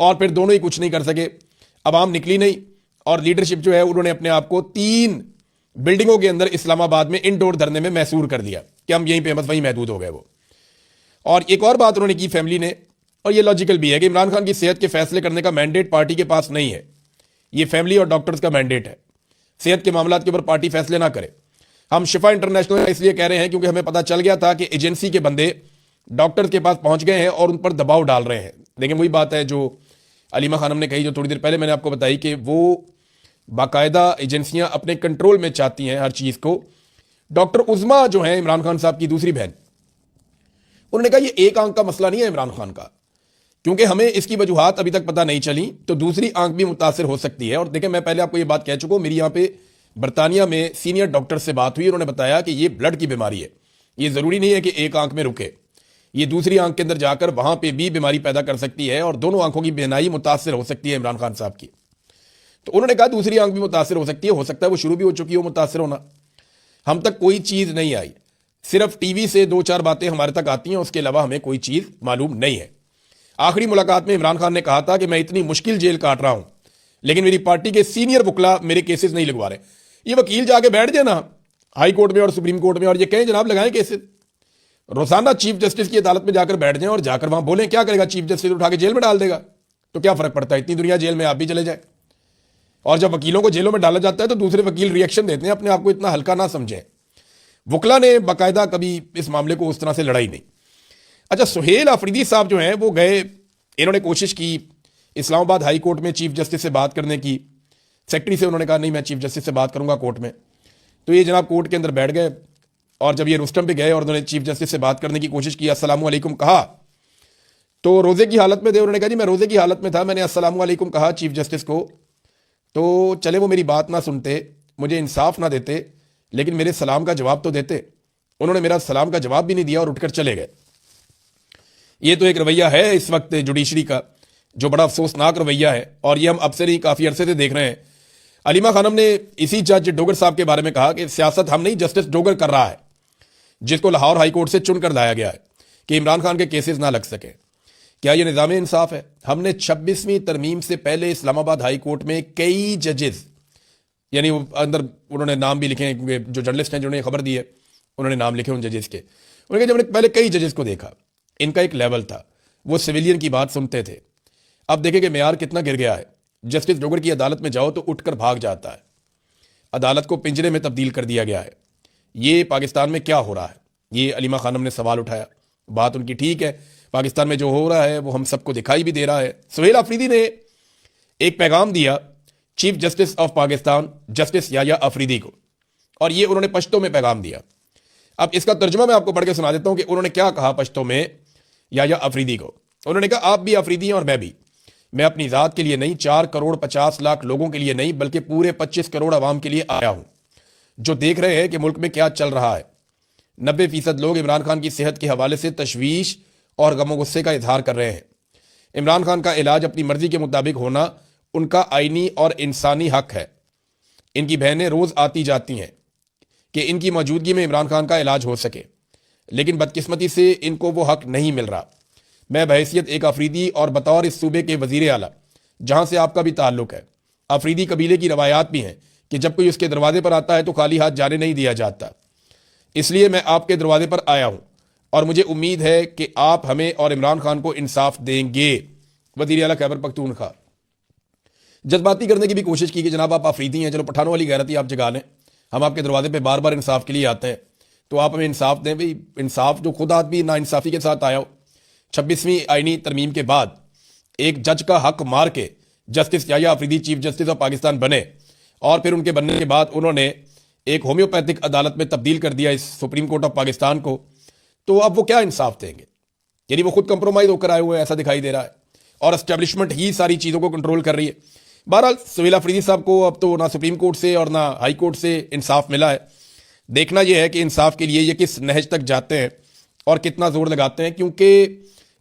اور پھر دونوں ہی کچھ نہیں کر سکے. عوام نکلی نہیں اور لیڈرشپ جو ہے انہوں نے اپنے آپ کو 3 بلڈنگوں کے اندر اسلام آباد میں انڈور دھرنے میں محصور کر دیا کہ ہم یہیں پہ بس وہیں محدود ہو گئے وہ. اور ایک اور بات انہوں نے کی فیملی نے, اور یہ لاجیکل بھی ہے, کہ عمران خان کی صحت کے فیصلے کرنے کا مینڈیٹ پارٹی کے پاس نہیں ہے, یہ فیملی اور ڈاکٹرز کا مینڈیٹ ہے. صحت کے معاملات کے اوپر پارٹی فیصلے نہ کرے. ہم شفا انٹرنیشنل اس لیے کہہ رہے ہیں کیونکہ ہمیں پتہ چل گیا تھا کہ ایجنسی کے بندے ڈاکٹر کے پاس پہنچ گئے ہیں اور ان پر دباؤ ڈال رہے ہیں. لیکن وہی بات ہے جو علیمہ خانم نے کہی, جو تھوڑی دیر پہلے میں نے آپ کو بتائی, کہ وہ باقاعدہ ایجنسیاں اپنے کنٹرول میں چاہتی ہیں ہر چیز کو. ڈاکٹر عظما جو ہیں عمران خان صاحب کی دوسری بہن, انہوں نے کہا یہ ایک آنکھ کا مسئلہ نہیں ہے عمران خان کا, کیونکہ ہمیں اس کی وجوہات ابھی تک پتہ نہیں چلی, تو دوسری آنکھ بھی متاثر ہو سکتی ہے. اور دیکھیں میں پہلے آپ کو یہ بات کہہ چکا ہوں, میری یہاں پہ برطانیہ میں سینئر ڈاکٹر سے بات ہوئی, انہوں نے بتایا کہ یہ بلڈ کی بیماری ہے, یہ ضروری نہیں ہے کہ ایک آنکھ میں رکے, یہ دوسری آنکھ کے اندر جا کر وہاں پہ بھی بیماری پیدا کر سکتی ہے اور دونوں آنکھوں کی بینائی متاثر ہو سکتی ہے عمران خان صاحب کی. تو انہوں نے کہا دوسری آنکھ بھی متاثر ہو سکتی ہے, ہو سکتا ہے وہ شروع بھی ہو چکی ہو متاثر ہونا. ہم تک کوئی چیز نہیں آئی, صرف ٹی وی سے 2-4 باتیں ہمارے تک آتی ہیں, اس کے علاوہ ہمیں کوئی چیز معلوم نہیں ہے. آخری ملاقات میں عمران خان نے کہا تھا کہ میں اتنی مشکل جیل کاٹ رہا ہوں لیکن میری پارٹی کے سینئر وکلا میرے کیسز نہیں لگوا رہے. یہ وکیل جا کے بیٹھ جائے نا ہائی کورٹ میں اور سپریم کورٹ میں اور یہ کہیں جناب لگائیں کیسز, روزانہ چیف جسٹس کی عدالت میں جا کر بیٹھ جائیں اور جا کر وہاں بولیں, کیا کرے گا چیف جسٹس, اٹھا کے جیل میں ڈال دے گا, تو کیا فرق پڑتا ہے, اتنی دنیا جیل میں آپ بھی چلے جائیں. اور جب وکیلوں کو جیلوں میں ڈالا جاتا ہے تو دوسرے وکیل ریئیکشن دیتے ہیں, اپنے آپ کو اتنا ہلکا نہ سمجھیں. وکلا نے باقاعدہ کبھی اس معاملے کو اس طرح سے لڑائی نہیں. اچھا, سہیل آفریدی صاحب جو ہیں وہ گئے, انہوں نے کوشش کی اسلام آباد ہائی کورٹ میں چیف جسٹس سے بات کرنے کی. سیکرٹری سے انہوں نے کہا نہیں میں چیف جسٹس سے بات کروں گا کورٹ میں. تو یہ جناب کورٹ کے اندر بیٹھ گئے اور جب یہ رستم پہ گئے اور انہوں نے چیف جسٹس سے بات کرنے کی کوشش کی, السلام علیکم کہا, تو روزے کی حالت میں تھے. انہوں نے کہا جی میں روزے کی حالت میں تھا, میں نے السلام علیکم کہا چیف جسٹس کو, تو چلے وہ میری بات نہ سنتے, مجھے انصاف نہ دیتے, لیکن میرے سلام کا جواب تو دیتے. انہوں نے میرا سلام کا جواب بھی نہیں دیا اور اٹھ کر چلے گئے. یہ تو ایک رویہ ہے اس وقت جوڈیشری کا جو بڑا افسوسناک رویہ ہے, اور یہ ہم اب سے نہیں کافی عرصے سے دیکھ رہے ہیں. علیمہ خانم نے اسی جج ڈوگر صاحب کے بارے میں کہا کہ سیاست ہم نہیں, جسٹس ڈوگر کر رہا ہے, جس کو لاہور ہائی کورٹ سے چن کر لایا گیا ہے کہ عمران خان کے کیسز نہ لگ سکے. کیا یہ نظام انصاف ہے؟ ہم نے 26ویں ترمیم سے پہلے اسلام آباد ہائی کورٹ میں کئی ججز, یعنی اندر انہوں نے نام بھی لکھے ہیں کیونکہ جو جرنلسٹ ہیں جنہوں نے خبر دی ہے انہوں نے نام لکھے ان ججز کے. انہوں نے کہا جب نے پہلے کئی ججز کو دیکھا, ان کا ایک لیول تھا, وہ سویلین کی بات سنتے تھے. اب دیکھیں کہ معیار کتنا گر گیا ہے. جسٹس ڈوگر کی عدالت میں جاؤ تو اٹھ کر بھاگ جاتا ہے. عدالت کو پنجرے میں تبدیل کر دیا گیا ہے. یہ پاکستان میں کیا ہو رہا ہے؟ یہ علیمہ خانم نے سوال اٹھایا. بات ان کی ٹھیک ہے, پاکستان میں جو ہو رہا ہے وہ ہم سب کو دکھائی بھی دے رہا ہے. سہیل آفریدی نے ایک پیغام دیا chief justice of Pakistan justice Yahya Afridi کو, اور یہ انہوں نے پشتو میں پیغام دیا. اب اس کا ترجمہ میں آپ کو پڑھ کے سنا دیتا ہوں کہ انہوں نے کیا کہا پشتو میں یحییٰ آفریدی کو. انہوں نے کہا آپ بھی آفریدی ہیں اور میں بھی. میں اپنی ذات کے لیے نہیں, 4 کروڑ 50 لاکھ لوگوں کے لیے نہیں, بلکہ پورے 25 کروڑ عوام کے لیے آیا ہوں جو دیکھ رہے ہیں کہ ملک میں کیا چل رہا ہے. 90% لوگ عمران خان کی صحت کے حوالے سے تشویش اور غم و غصے کا اظہار کر رہے ہیں. عمران خان کا علاج اپنی مرضی کے مطابق ہونا ان کا آئینی اور انسانی حق ہے. ان کی بہنیں روز آتی جاتی ہیں کہ ان کی موجودگی میں عمران خان کا علاج ہو سکے, لیکن بدقسمتی سے ان کو وہ حق نہیں مل رہا. میں بحیثیت ایک آفریدی اور بطور اس صوبے کے وزیر اعلیٰ جہاں سے آپ کا بھی تعلق ہے, آفریدی قبیلے کی روایات بھی ہیں کہ جب کوئی اس کے دروازے پر آتا ہے تو خالی ہاتھ جانے نہیں دیا جاتا. اس لیے میں آپ کے دروازے پر آیا ہوں اور مجھے امید ہے کہ آپ ہمیں اور عمران خان کو انصاف دیں گے. وزیر اعلیٰ خیبر پختونخوا. جذباتی کرنے کی بھی کوشش کی کہ جناب آپ آفریدی ہیں, چلو پٹھانوں والی غیرت ہی آپ جگا لیں, ہم آپ کے دروازے پہ بار بار انصاف کے لیے آتے ہیں تو آپ ہمیں انصاف دیں. بھائی انصاف جو خود آدمی نا انصافی کے ساتھ آیا ہو. 26ویں آئینی ترمیم کے بعد ایک جج کا حق مار کے justice Yahya Afridi chief justice of Pakistan بنے, اور پھر ان کے بننے کے بعد انہوں نے ایک ہومیوپیتھک عدالت میں تبدیل کر دیا اس سپریم کورٹ آف پاکستان کو. تو اب وہ کیا انصاف دیں گے؟ یعنی وہ خود کمپرومائز ہو کر آئے ہوئے ایسا دکھائی دے رہا ہے, اور اسٹیبلشمنٹ ہی ساری چیزوں کو کنٹرول کر رہی ہے. بہرحال سہیل آفریدی صاحب کو اب تو نہ سپریم کورٹ سے اور نہ ہائی کورٹ سے انصاف ملا ہے. دیکھنا یہ ہے کہ انصاف کے لیے یہ کس نہج تک جاتے ہیں اور کتنا زور لگاتے ہیں, کیونکہ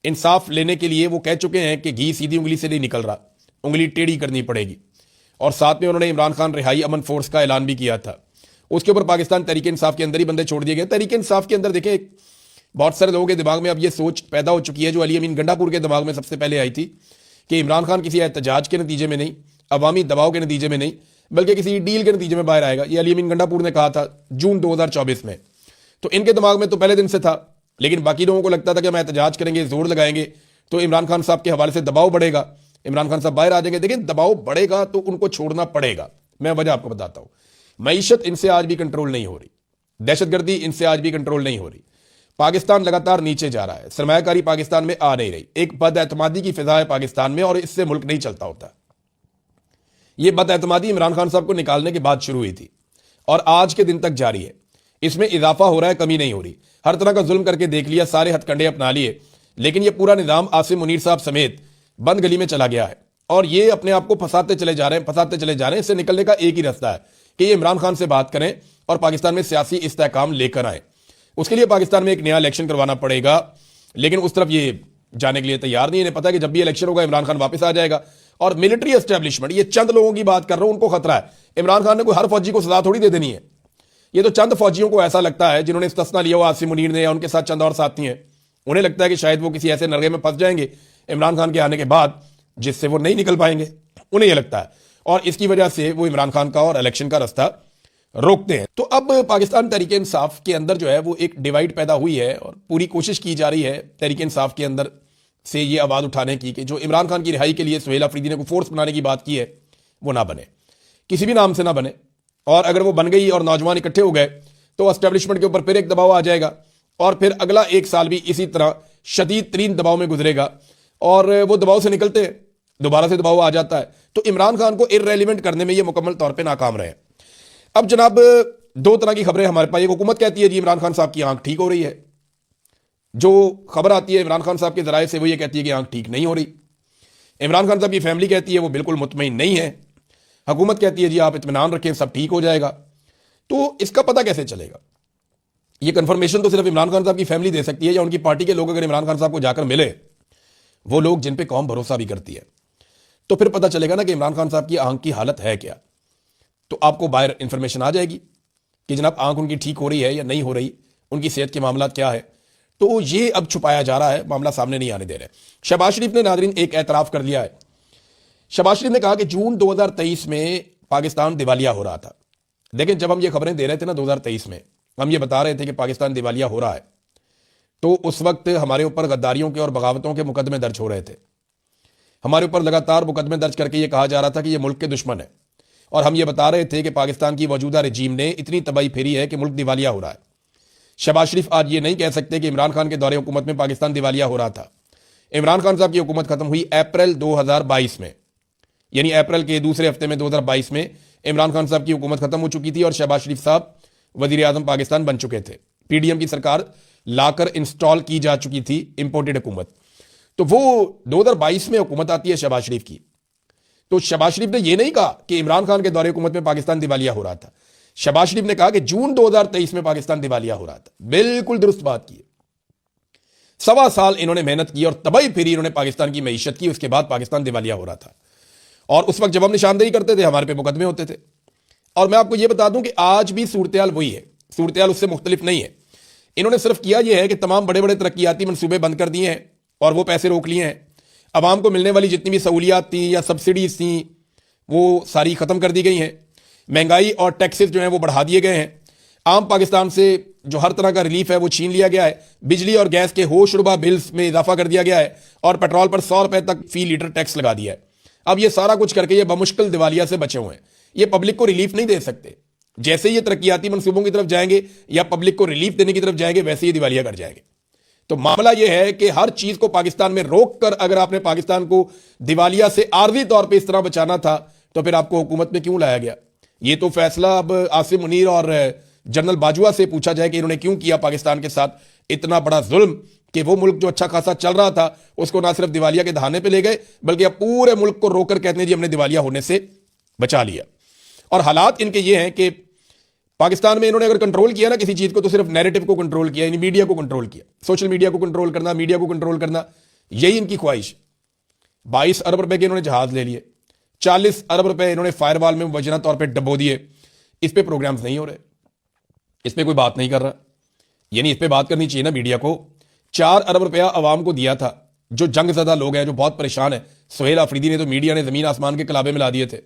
انصاف لینے کے لیے وہ کہہ چکے ہیں کہ گھی سیدھی انگلی سے نہیں نکل رہا, انگلی ٹیڑھی کرنی پڑے گی. اور ساتھ میں انہوں نے عمران خان رہائی امن فورس کا اعلان بھی کیا تھا. اس کے اوپر پاکستان تحریک انصاف کے اندر ہی بندے چھوڑ دیے گئے. تحریک انصاف کے اندر دیکھیں بہت سارے لوگوں کے دماغ میں اب یہ سوچ پیدا ہو چکی ہے جو علی امین گنڈا پور کے دماغ میں سب سے پہلے آئی تھی کہ عمران خان کسی احتجاج کے نتیجے میں نہیں، عوامی دباؤ کے نتیجے میں نہیں، بلکہ کسی ڈیل کے نتیجے میں باہر آئے گا۔ یہ علی امین گنڈا پور نے کہا تھا جون 2024 میں، تو ان کے دماغ میں تو پہلے دن سے تھا، لیکن باقی لوگوں کو لگتا تھا کہ ہم احتجاج کریں گے، زور لگائیں گے تو عمران خان صاحب کے حوالے سے دباؤ بڑھے گا، عمران خان صاحب باہر آ جائیں گے۔ دیکھیں دباؤ بڑھے گا تو ان کو چھوڑنا پڑے گا۔ میں وجہ آپ کو بتاتا ہوں، معیشت ان سے آج بھی کنٹرول نہیں ہو رہی، دہشت گردی ان سے آج بھی کنٹرول نہیں ہو رہی، پاکستان لگاتار نیچے جا رہا ہے، سرمایہ کاری پاکستان میں آ نہیں رہی، ایک بد اعتمادی کی فضا ہے پاکستان میں، اور اس سے ملک نہیں چلتا ہوتا۔ یہ بد اعتمادی عمران خان صاحب کو نکالنے کے بعد شروع ہوئی تھی اور آج کے دن تک جاری ہے، اس میں اضافہ ہو رہا ہے، کمی نہیں ہو رہی۔ ہر طرح کا ظلم کر کے دیکھ لیا، سارے ہتھ کنڈے اپنا لیے، لیکن یہ پورا نظام عاصم منیر صاحب سمیت بند گلی میں چلا گیا ہے، اور یہ اپنے آپ کو پھنساتے چلے جا رہے ہیں۔ اس سے نکلنے کا ایک ہی راستہ ہے کہ یہ عمران خان سے بات کریں اور پاکستان میں سیاسی استحکام لے کر آئیں۔ اس کے لیے پاکستان میں ایک نیا الیکشن کروانا پڑے گا، لیکن اس طرف یہ جانے کے لیے تیار نہیں ہے۔ انہیں پتا ہے کہ جب بھی الیکشن ہوگا عمران خان واپس آ جائے گا، اور ملٹری اسٹیبلشمنٹ، یہ چند لوگوں کی بات کر رہا ہوں، ان کو خطرہ ہے۔ عمران خان نے کوئی ہر فوجی کو سزا تھوڑی دے دینی ہے، یہ تو چند فوجیوں کو ایسا لگتا ہے جنہوں نے استثنا لیا ہوا، عاصم منیر نے یا ان کے ساتھ چند اور ساتھی ہیں، انہیں لگتا ہے کہ شاید وہ کسی ایسے نرغے میں پھنس جائیں گے عمران خان کے آنے کے بعد جس سے وہ نہیں نکل پائیں گے، انہیں یہ لگتا ہے، اور اس کی وجہ سے وہ عمران خان کا اور الیکشن کا راستہ روکتے ہیں۔ تو اب پاکستان تحریک انصاف کے اندر جو ہے وہ ایک ڈیوائڈ پیدا ہوئی ہے، اور پوری کوشش کی جا رہی ہے تحریک انصاف کے اندر سے یہ آواز اٹھانے کی کہ جو عمران خان کی رہائی کے لیے سہیل آفریدی نے کو فورس بنانے کی بات کی ہے وہ نہ بنے، کسی بھی نام سے نہ بنے، اور اگر وہ بن گئی اور نوجوان اکٹھے ہو گئے تو اسٹیبلشمنٹ کے اوپر پھر ایک دباؤ آ جائے گا، اور پھر اگلا ایک سال بھی اسی طرح شدید ترین دباؤ میں گزرے گا، اور وہ دباؤ سے نکلتے ہیں دوبارہ سے دباؤ آ جاتا ہے۔ تو عمران خان کو ارریلیونٹ کرنے میں یہ مکمل طور پہ ناکام رہے۔ اب جناب دو طرح کی خبریں ہمارے پاس، ایک حکومت کہتی ہے جی عمران خان صاحب کی آنکھ ٹھیک ہو رہی ہے، جو خبر آتی ہے عمران خان صاحب کے ذرائع سے وہ یہ کہتی ہے کہ آنکھ ٹھیک نہیں ہو رہی۔ عمران خان صاحب کی فیملی کہتی ہے وہ بالکل مطمئن نہیں ہے، حکومت کہتی ہے جی آپ اطمینان رکھیں سب ٹھیک ہو جائے گا۔ تو اس کا پتہ کیسے چلے گا؟ یہ کنفرمیشن تو صرف عمران خان صاحب کی فیملی دے سکتی ہے، یا ان کی پارٹی کے لوگ اگر عمران خان صاحب کو جا کر ملے، وہ لوگ جن پہ قوم بھروسہ بھی کرتی ہے، تو پھر پتہ چلے گا نا کہ عمران خان صاحب کی آنکھ کی حالت ہے کیا۔ تو آپ کو باہر انفارمیشن آ جائے گی کہ جناب آنکھ ان کی ٹھیک ہو رہی ہے یا نہیں ہو رہی، ان کی صحت کے معاملات کیا ہے۔ تو یہ اب چھپایا جا رہا ہے، معاملہ سامنے نہیں آنے دے رہے۔ شہباز شریف نے ناظرین ایک اعتراف کر لیا ہے۔ شہباز شریف نے کہا کہ جون 2023 میں پاکستان دیوالیہ ہو رہا تھا۔ دیکھیں جب ہم یہ خبریں دے رہے تھے نا 2023 میں، ہم یہ بتا رہے تھے کہ پاکستان دیوالیہ ہو رہا ہے، تو اس وقت ہمارے اوپر غداریوں کے اور بغاوتوں کے مقدمے درج ہو رہے تھے، ہمارے اوپر لگاتار مقدمے درج کر کے یہ کہا جا رہا تھا کہ یہ ملک کے دشمن ہے، اور ہم یہ بتا رہے تھے کہ پاکستان کی موجودہ رجیم نے اتنی تباہی پھیری ہے کہ ملک دیوالیہ ہو رہا ہے۔ شہباز شریف آج یہ نہیں کہہ سکتے کہ عمران خان کے دور حکومت میں پاکستان دیوالیہ ہو رہا تھا۔ عمران خان صاحب کی حکومت ختم ہوئی اپریل 2022 میں، یعنی اپریل کے دوسرے ہفتے میں 2022 میں عمران خان صاحب کی حکومت ختم ہو چکی تھی، اور شہباز شریف صاحب وزیر اعظم پاکستان بن چکے تھے، پی ڈی ایم کی سرکار لا کر انسٹال کی جا چکی تھی، امپورٹڈ حکومت۔ تو وہ 2022 میں حکومت آتی ہے شہباز شریف کی، تو شہباز شریف نے یہ نہیں کہا کہ عمران خان کے دور حکومت میں پاکستان دیوالیہ ہو رہا تھا، شہباز شریف نے کہا کہ جون 2023 میں پاکستان دیوالیہ ہو رہا تھا۔ بالکل درست بات کی۔ 1.25 سال انہوں نے محنت کی اور تباہی پھیری انہوں نے پاکستان کی معیشت کی، اس کے بعد پاکستان دیوالیہ ہو رہا تھا، اور اس وقت جب ہم نشاندہی کرتے تھے ہمارے پہ مقدمے ہوتے تھے۔ اور میں آپ کو یہ بتا دوں کہ آج بھی صورتحال وہی ہے، صورتحال اس سے مختلف نہیں ہے۔ انہوں نے صرف کیا یہ ہے کہ تمام بڑے بڑے ترقیاتی منصوبے بند کر دیے ہیں اور وہ پیسے روک لیے ہیں، عوام کو ملنے والی جتنی بھی سہولیات تھیں یا سبسڈیز تھیں وہ ساری ختم کر دی گئی ہیں، مہنگائی اور ٹیکسز جو ہیں وہ بڑھا دیے گئے ہیں، عام پاکستان سے جو ہر طرح کا ریلیف ہے وہ چھین لیا گیا ہے، بجلی اور گیس کے ہوش ربا بلز میں اضافہ کر دیا گیا ہے، اور پیٹرول پر 100 روپے تک فی لیٹر ٹیکس لگا دیا ہے۔ اب یہ سارا کچھ کر کے یہ بمشکل دیوالیہ سے بچے ہوئے ہیں، یہ پبلک کو ریلیف نہیں دے سکتے۔ جیسے یہ ترقیاتی منصوبوں کی طرف جائیں گے یا پبلک کو ریلیف دینے کی طرف جائیں گے، ویسے یہ دیوالیہ کر جائیں گے۔ تو معاملہ یہ ہے کہ ہر چیز کو پاکستان میں روک کر اگر آپ نے پاکستان کو دیوالیہ سے عارضی طور پہ اس طرح بچانا تھا تو پھر آپ کو حکومت میں کیوں لایا گیا؟ یہ تو فیصلہ اب عاصم منیر اور جنرل باجوہ سے پوچھا جائے کہ انہوں نے کیوں کیا پاکستان کے ساتھ اتنا بڑا ظلم کہ وہ ملک جو اچھا خاصا چل رہا تھا اس کو نہ صرف دیوالیہ کے دہانے پہ لے گئے بلکہ اب پورے ملک کو روک کر کہتے ہیں جی ہم نے دیوالیہ ہونے سے بچا لیا۔ اور حالات ان کے یہ ہیں کہ پاکستان میں انہوں نے اگر کنٹرول کیا نا کسی چیز کو تو صرف نیریٹو کو کنٹرول کیا، یعنی میڈیا کو کنٹرول کیا، سوشل میڈیا کو کنٹرول کرنا، میڈیا کو کنٹرول کرنا، یہی ان کی خواہش۔ 22 ارب روپے کے انہوں نے جہاز لے لیے، 40 ارب روپے انہوں نے فائر وال میں مبینہ طور پہ ڈبو دیے، اس پہ پروگرامز نہیں ہو رہے، اس پہ کوئی بات نہیں کر رہا۔ یعنی اس پہ بات کرنی چاہیے نا میڈیا کو۔ 4 ارب روپیہ عوام کو دیا تھا جو جنگ زدہ لوگ ہیں, جو بہت پریشان ہیں. سہیل آفریدی نے تو میڈیا نے زمین آسمان کے کلابے میں لا دیے تھے.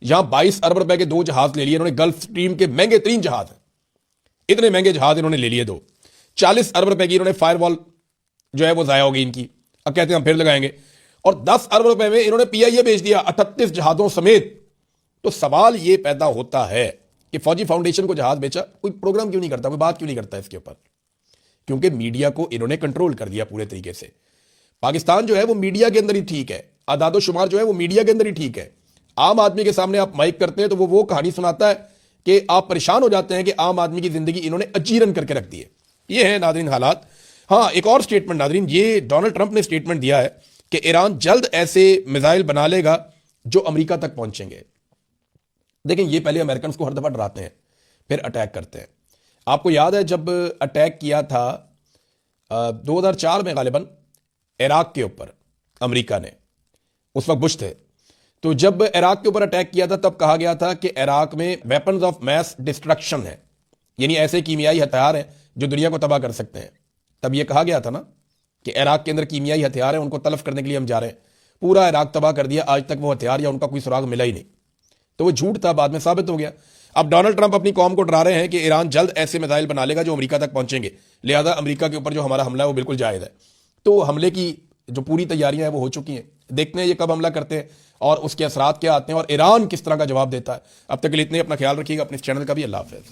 یہاں 22 ارب روپے کے 2 جہاز لے لیے انہوں نے, گلف سٹریم کے مہنگے ترین جہاز ہیں, اتنے مہنگے جہاز انہوں نے لے لیے 2. 40 ارب روپے کی انہوں نے فائر وال جو ہے وہ ضائع ہو گئی ان کی, اب کہتے ہیں ہم پھر لگائیں گے. اور 10 ارب روپے میں انہوں نے پی آئی اے بیچ دیا 38 جہازوں سمیت. تو سوال یہ پیدا ہوتا ہے کہ فوجی فاؤنڈیشن کو جہاز بیچا, کوئی پروگرام کیوں نہیں کرتا, کوئی بات کیوں نہیں کرتا اس کے اوپر؟ کیونکہ میڈیا کو انہوں نے کنٹرول کر دیا پورے طریقے سے. پاکستان جو ہے وہ میڈیا کے اندر ہی ٹھیک ہے, اعداد و شمار جو ہے وہ میڈیا کے اندر ہی ٹھیک ہے. عام آدمی کے سامنے آپ مائک کرتے ہیں تو وہ کہانی سناتا ہے کہ آپ پریشان ہو جاتے ہیں کہ عام آدمی کی زندگی انہوں نے اجیرن کر کے رکھ دی ہے. یہ ہے ناظرین حالات. ہاں ایک اور سٹیٹمنٹ ناظرین, یہ ڈونلڈ ٹرمپ نے سٹیٹمنٹ دیا ہے کہ ایران جلد ایسے میزائل بنا لے گا جو امریکہ تک پہنچیں گے. دیکھیں یہ پہلے امریکنز کو ہر دفعہ ڈراتے ہیں پھر اٹیک کرتے ہیں. آپ کو یاد ہے جب اٹیک کیا تھا 2004 میں غالباً عراق کے اوپر امریکہ نے, اس وقت بش تھے, تو جب عراق کے اوپر اٹیک کیا تھا تب کہا گیا تھا کہ عراق میں ویپنز آف میس ڈسٹرکشن ہے, یعنی ایسے کیمیائی ہتھیار ہیں جو دنیا کو تباہ کر سکتے ہیں. تب یہ کہا گیا تھا نا کہ عراق کے اندر کیمیائی ہتھیار ہیں, ان کو تلف کرنے کے لیے ہم جا رہے ہیں. پورا عراق تباہ کر دیا, آج تک وہ ہتھیار یا ان کا کوئی سراغ ملا ہی نہیں. تو وہ جھوٹ تھا, بعد میں ثابت ہو گیا. اب ڈونلڈ ٹرمپ اپنی قوم کو ڈرا رہے ہیں کہ ایران جلد ایسے میزائل بنا لے گا جو امریکہ تک پہنچیں گے, لہذا امریکہ کے اوپر جو ہمارا حملہ ہے وہ بالکل جائز ہے. تو حملے کی جو پوری تیاریاں ہیں وہ ہو چکی ہیں. دیکھتے ہیں یہ کب حملہ کرتے ہیں اور اس کے اثرات کیا آتے ہیں اور ایران کس طرح کا جواب دیتا ہے. اب تک کے لیے اتنے, اپنا خیال رکھیے گا, اپنے چینل کا بھی. اللہ حافظ.